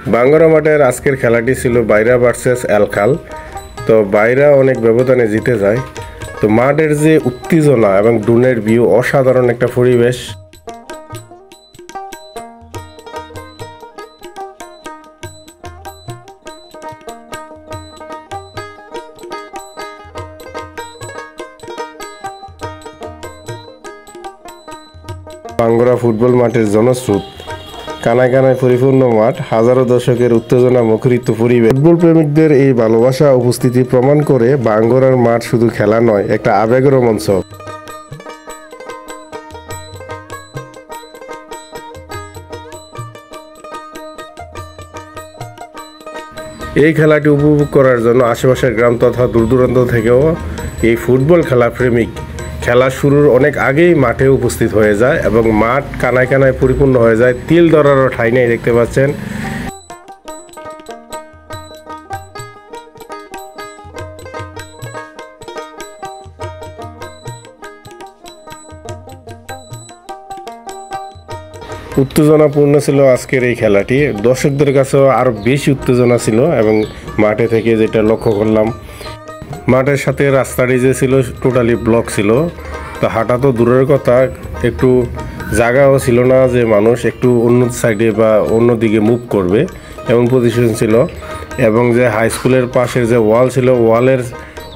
বাঙ্গরা মাঠের আজকের খেলাটি ছিল বাইরা ভার্সেস এলখাল। তো বাইরা অনেক ব্যবধানে জিতে যায়। তো মাঠের যে উত্তেজনা এবং ড্রোনের ভিউ, অসাধারণ একটা পরিবেশ। বাঙ্গরা ফুটবল মাঠের জনস্রোত, কানায় কানায় পরিপূর্ণ মাঠ, হাজারো দর্শকের উত্তেজনা মুখরিত পরিবেশ। ফুটবল প্রেমিকদের এই ভালোবাসা উপস্থিতি প্রমাণ করে বাঙ্গরার মাঠ শুধু খেলা নয়, একটা আবেগেরও মঞ্চ। এই খেলাটি উপভোগ করার জন্য আশেপাশের গ্রাম তথা দূর দূরান্ত থেকেও এই ফুটবল খেলা প্রেমিক খেলা শুরুর অনেক আগেই মাঠে উপস্থিত হয়ে যায় এবং মাঠ কানায় কানায় পরিপূর্ণ হয়ে যায়। তিল ধরারও ঠাঁই নেই, দেখতে পাচ্ছেন। উত্তেজনাপূর্ণ ছিল আজকের এই খেলাটি, দর্শকদের কাছেও আরও বেশি উত্তেজনা ছিল। এবং মাঠে থেকে যেটা লক্ষ্য করলাম, মাঠের সাথে রাস্তাটি যে ছিল টোটালি ব্লক ছিল। তো হাঁটা তো দূরের কথা, একটু জায়গাও ছিল না যে মানুষ একটু অন্য সাইডে বা অন্য দিকে মুভ করবে, এমন পজিশন ছিল। এবং যে হাই স্কুলের পাশের যে ওয়াল ছিল, ওয়ালের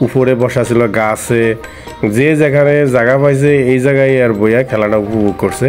উপরে বসা ছিল গাছে, যে যেখানে জায়গা পাইছে এই জায়গায় আর বইয়া খেলাটা উপভোগ করছে।